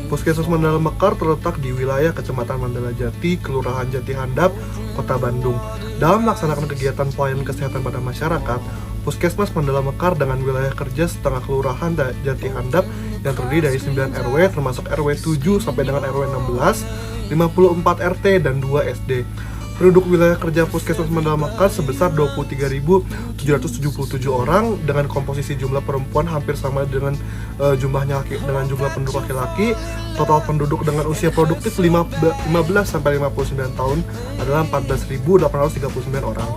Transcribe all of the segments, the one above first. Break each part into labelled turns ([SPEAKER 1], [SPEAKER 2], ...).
[SPEAKER 1] Puskesmas Mandala Mekar terletak di wilayah Kecamatan Mandala Jati, Kelurahan Jati Handap, Kota Bandung. Dalam melaksanakan kegiatan pelayanan kesehatan pada masyarakat, Puskesmas Mandala Mekar dengan wilayah kerja setengah Kelurahan Jati Handap yang terdiri dari 9 RW termasuk RW 7 sampai dengan RW 16, 54 RT dan 2 SD. Penduduk wilayah kerja Puskesmas Mandala Mekar sebesar 23.777 orang dengan komposisi jumlah perempuan hampir sama dengan jumlahnya dengan jumlah penduduk laki-laki. Total penduduk dengan usia produktif 15 sampai 59 tahun adalah 14.839 orang.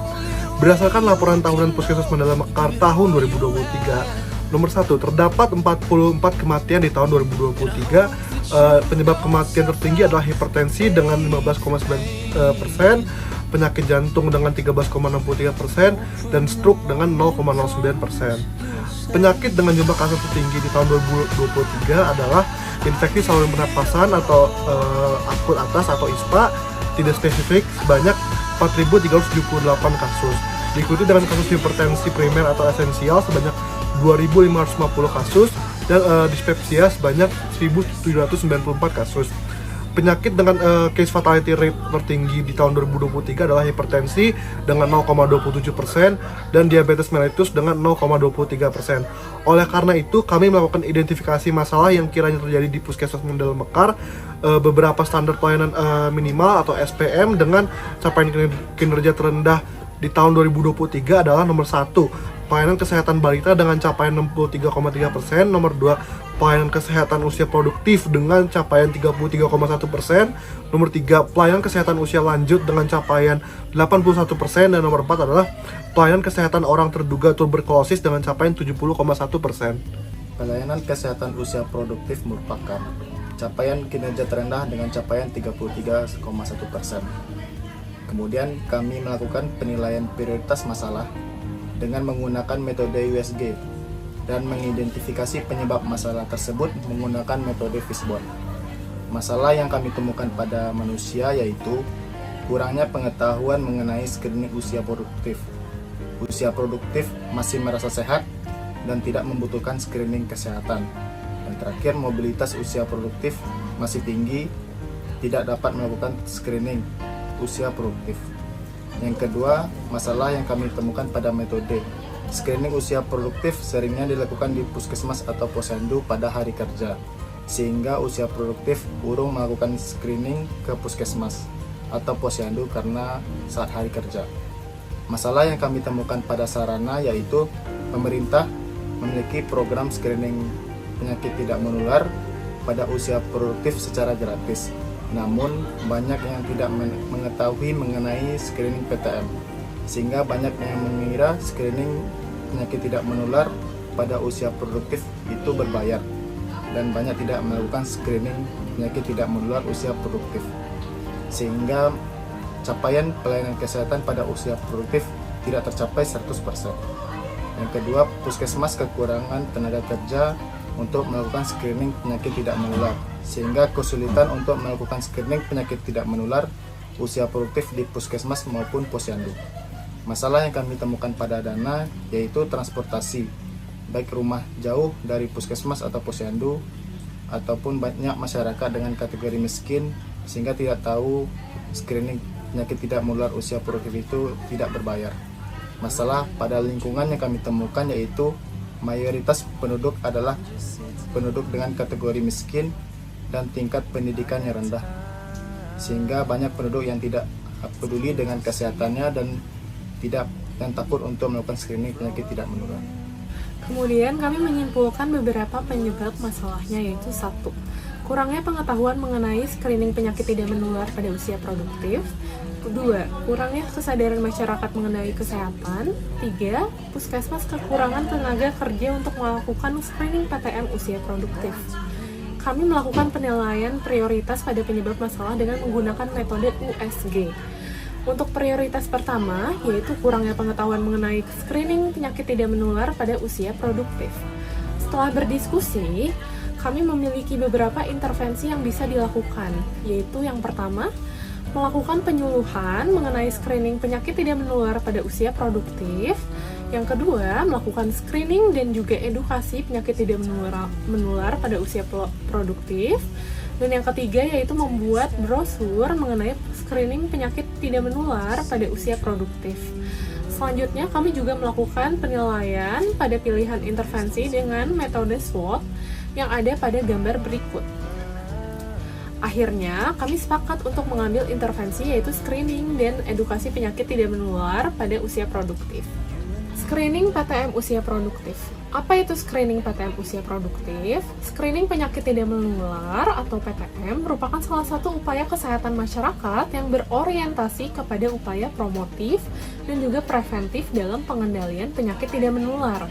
[SPEAKER 1] Berdasarkan laporan tahunan Puskesmas Mandala Mekar tahun 2023, nomor 1, terdapat 44 kematian di tahun 2023. Penyebab kematian tertinggi adalah hipertensi dengan 15,9%, penyakit jantung dengan 13,63%, dan stroke dengan 0,09%. Penyakit dengan jumlah kasus tertinggi di tahun 2023 adalah infeksi saluran pernapasan atau akut atas atau ISPA tidak spesifik sebanyak 4.378 kasus. Diikuti dengan kasus hipertensi primer atau esensial sebanyak 2.550 kasus dan dispepsia sebanyak 1.794 kasus. Penyakit dengan case fatality rate tertinggi di tahun 2023 adalah hipertensi dengan 0,27% dan diabetes mellitus dengan 0,23%. Oleh karena itu, kami melakukan identifikasi masalah yang kiranya terjadi di Puskesmas Mandala Mekar, beberapa standar pelayanan minimal atau SPM dengan capaian kinerja terendah di tahun 2023 adalah nomor 1, pelayanan kesehatan balita dengan capaian 63,3%, nomor 2, pelayanan kesehatan usia produktif dengan capaian 33,1%, nomor 3, pelayanan kesehatan usia lanjut dengan capaian 81%, dan nomor 4 adalah pelayanan kesehatan orang terduga tuberkulosis dengan capaian 70,1%.
[SPEAKER 2] Pelayanan kesehatan usia produktif merupakan capaian kinerja terendah dengan capaian 33,1%. Kemudian kami melakukan penilaian prioritas masalah dengan menggunakan metode USG dan mengidentifikasi penyebab masalah tersebut menggunakan metode Fishbone. Masalah yang kami temukan pada manusia yaitu kurangnya pengetahuan mengenai screening usia produktif. Usia produktif masih merasa sehat dan tidak membutuhkan screening kesehatan. Dan terakhir, mobilitas usia produktif masih tinggi, tidak dapat melakukan screening usia produktif. Yang kedua, masalah yang kami temukan pada metode screening usia produktif seringnya dilakukan di puskesmas atau posyandu pada hari kerja, sehingga usia produktif urung melakukan screening ke puskesmas atau posyandu karena saat hari kerja. Masalah yang kami temukan pada sarana yaitu pemerintah memiliki program screening penyakit tidak menular pada usia produktif secara gratis. Namun banyak yang tidak mengetahui mengenai screening PTM, sehingga banyak yang mengira screening penyakit tidak menular pada usia produktif itu berbayar, dan banyak tidak melakukan screening penyakit tidak menular usia produktif, sehingga capaian pelayanan kesehatan pada usia produktif tidak tercapai 100%. Yang kedua, puskesmas kekurangan tenaga kerja untuk melakukan screening penyakit tidak menular, sehingga kesulitan untuk melakukan screening penyakit tidak menular usia produktif di puskesmas maupun posyandu. Masalah yang kami temukan pada dana yaitu transportasi, baik rumah jauh dari puskesmas atau posyandu, ataupun banyak masyarakat dengan kategori miskin sehingga tidak tahu screening penyakit tidak menular usia produktif itu tidak berbayar. Masalah pada lingkungan yang kami temukan yaitu mayoritas penduduk adalah penduduk dengan kategori miskin dan tingkat pendidikan yang rendah, sehingga banyak penduduk yang tidak peduli dengan kesehatannya dan takut untuk melakukan screening penyakit tidak menular.
[SPEAKER 3] Kemudian kami menyimpulkan beberapa penyebab masalahnya yaitu 1. Kurangnya pengetahuan mengenai screening penyakit tidak menular pada usia produktif. 2. Kurangnya kesadaran masyarakat mengenai kesehatan. 3. Puskesmas kekurangan tenaga kerja untuk melakukan screening PTM usia produktif. Kami melakukan penilaian prioritas pada penyebab masalah dengan menggunakan metode USG. Untuk prioritas pertama, yaitu kurangnya pengetahuan mengenai screening penyakit tidak menular pada usia produktif. Setelah berdiskusi, kami memiliki beberapa intervensi yang bisa dilakukan, yaitu yang pertama, melakukan penyuluhan mengenai screening penyakit tidak menular pada usia produktif. Yang kedua, melakukan screening dan juga edukasi penyakit tidak menular pada usia produktif. Dan yang ketiga yaitu membuat brosur mengenai screening penyakit tidak menular pada usia produktif. Selanjutnya, kami juga melakukan penilaian pada pilihan intervensi dengan metode SWOT yang ada pada gambar berikut. Akhirnya, kami sepakat untuk mengambil intervensi yaitu screening dan edukasi penyakit tidak menular pada usia produktif. Screening PTM usia produktif. Apa itu screening PTM usia produktif? Screening penyakit tidak menular atau PTM merupakan salah satu upaya kesehatan masyarakat yang berorientasi kepada upaya promotif dan juga preventif dalam pengendalian penyakit tidak menular.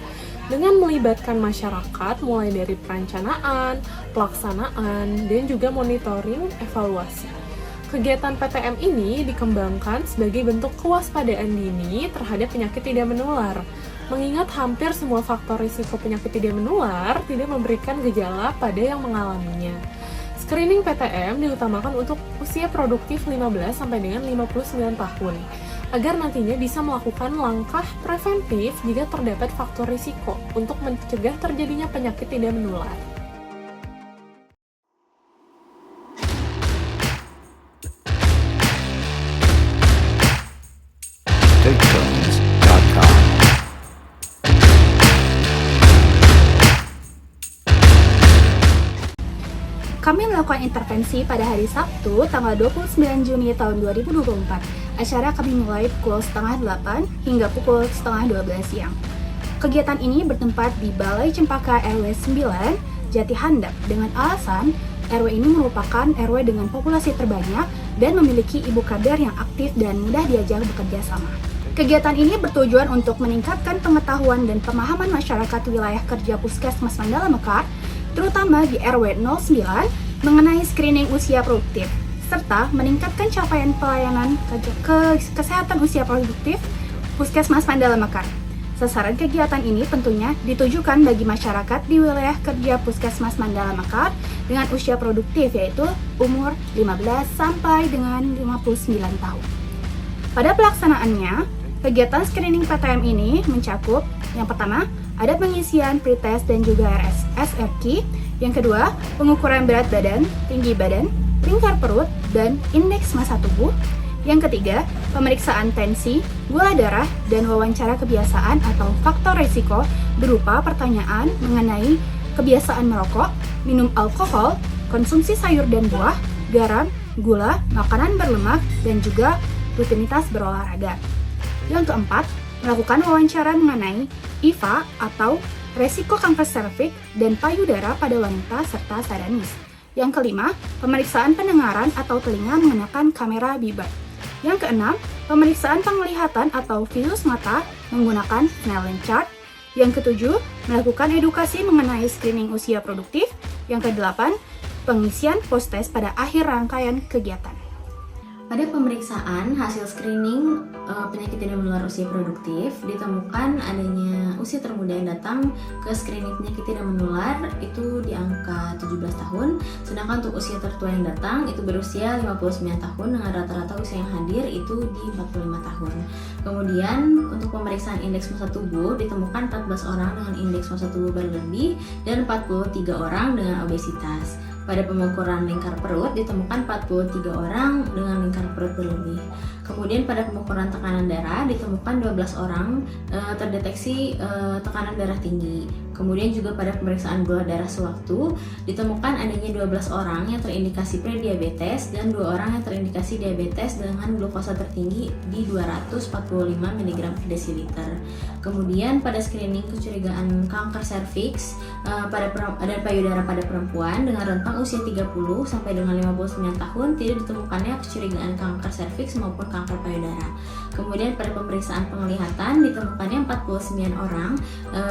[SPEAKER 3] Dengan melibatkan masyarakat mulai dari perencanaan, pelaksanaan, dan juga monitoring evaluasi. Kegiatan PTM ini dikembangkan sebagai bentuk kewaspadaan dini terhadap penyakit tidak menular, mengingat hampir semua faktor risiko penyakit tidak menular tidak memberikan gejala pada yang mengalaminya. Screening PTM diutamakan untuk usia produktif 15 sampai dengan 59 tahun, agar nantinya bisa melakukan langkah preventif jika terdapat faktor risiko untuk mencegah terjadinya penyakit tidak menular.
[SPEAKER 4] Takecones.com.
[SPEAKER 5] Kami melakukan intervensi pada hari Sabtu, tanggal 29 Juni tahun 2024. Acara kami mulai pukul setengah 8 hingga pukul setengah 12 siang. Kegiatan ini bertempat di Balai Cempaka RW 9, Jati Handap, dengan alasan RW ini merupakan RW dengan populasi terbanyak dan memiliki ibu kader yang aktif dan mudah diajak bekerja sama. Kegiatan ini bertujuan untuk meningkatkan pengetahuan dan pemahaman masyarakat wilayah kerja Puskesmas Mandala Mekar, terutama di RW 09 mengenai screening usia produktif, serta meningkatkan capaian pelayanan kesehatan usia produktif Puskesmas Mandala Mekar. Sasaran kegiatan ini tentunya ditujukan bagi masyarakat di wilayah kerja Puskesmas Mandala Mekar dengan usia produktif yaitu umur 15 sampai dengan 59 tahun. Pada pelaksanaannya, kegiatan screening PTM ini mencakup yang pertama, ada pengisian pretest dan juga SRQ. Yang kedua, pengukuran berat badan, tinggi badan, lingkar perut, dan indeks massa tubuh. Yang ketiga, pemeriksaan tensi, gula darah, dan wawancara kebiasaan atau faktor risiko berupa pertanyaan mengenai kebiasaan merokok, minum alkohol, konsumsi sayur dan buah, garam, gula, makanan berlemak, dan juga rutinitas berolahraga. Yang keempat, melakukan wawancara mengenai IVA atau resiko kanker serviks dan payudara pada wanita serta sadanis. Yang kelima, pemeriksaan pendengaran atau telinga menggunakan kamera Biber. Yang keenam, pemeriksaan penglihatan atau visus mata menggunakan Snellen chart. Yang ketujuh, melakukan edukasi mengenai screening usia produktif. Yang kedelapan, pengisian post-test pada akhir rangkaian kegiatan.
[SPEAKER 6] Pada pemeriksaan hasil screening penyakit tidak menular usia produktif, ditemukan adanya usia termuda yang datang ke screening penyakit tidak menular itu di angka 17 tahun, sedangkan untuk usia tertua yang datang itu berusia 59 tahun dengan rata-rata usia yang hadir itu di 45 tahun. Kemudian untuk pemeriksaan indeks massa tubuh ditemukan 14 orang dengan indeks massa tubuh berlebih dan 43 orang dengan obesitas. Pada pengukuran lingkar perut ditemukan 43 orang dengan lingkar perut berlebih. Kemudian pada pengukuran tekanan darah ditemukan 12 orang terdeteksi tekanan darah tinggi. Kemudian juga pada pemeriksaan gula darah sewaktu ditemukan adanya 12 orang yang terindikasi prediabetes dan 2 orang yang terindikasi diabetes dengan glukosa tertinggi di 245 mg per desiliter. Kemudian pada screening kecurigaan kanker serviks dan payudara pada perempuan dengan rentang usia 30 sampai dengan 59 tahun tidak ditemukannya kecurigaan kanker serviks maupun kanker payudara. Kemudian pada pemeriksaan penglihatan ditemukannya 49 orang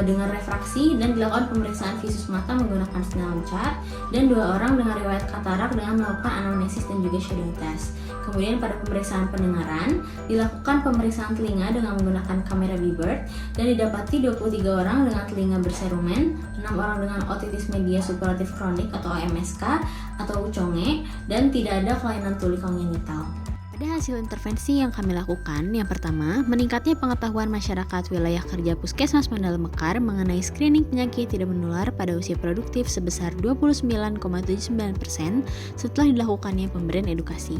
[SPEAKER 6] dengan refraksi dan dilakukan pemeriksaan visus mata menggunakan Snellen chart dan 2 orang dengan riwayat katarak dengan melakukan anamnesis dan juga shadowing test. Kemudian pada pemeriksaan pendengaran dilakukan pemeriksaan telinga dengan menggunakan kamera Biber dan didapati 23 orang dengan telinga berserumen, 6 orang dengan otitis media suppuratif kronik atau OMSK atau UCONGE dan tidak ada kelainan tuli kongenital. Ada hasil intervensi yang kami lakukan. Yang pertama, meningkatnya pengetahuan masyarakat wilayah kerja Puskesmas Mandala Mekar mengenai screening penyakit tidak menular pada usia produktif sebesar 29,79% setelah dilakukannya pemberian edukasi.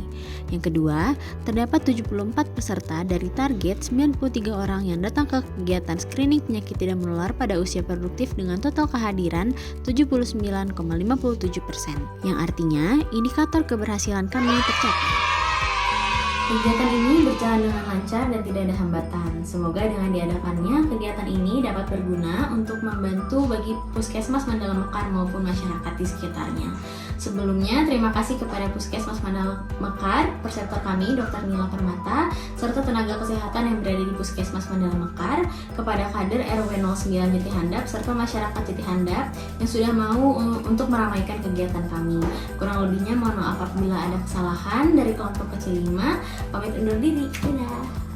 [SPEAKER 6] Yang kedua, terdapat 74 peserta dari target 93 orang yang datang ke kegiatan screening penyakit tidak menular pada usia produktif dengan total kehadiran 79,57%, yang artinya indikator keberhasilan kami tercapai.
[SPEAKER 4] Kegiatan ini berjalan dengan lancar dan tidak ada hambatan. Semoga dengan diadakannya, kegiatan ini dapat berguna untuk membantu bagi Puskesmas Mandala Mekar maupun masyarakat di sekitarnya. Sebelumnya, terima kasih kepada Puskesmas Mandala Mekar, peserta kami Dr. Nila Permata, serta tenaga kesehatan yang berada di Puskesmas Mandala Mekar, kepada kader RW 09 Jati Handap, serta masyarakat Jati Handap yang sudah mau untuk meramaikan kegiatan kami. Kurang lebihnya mohon maaf apabila ada kesalahan dari kelompok kecil 5. Pamit undur diri. Dadah.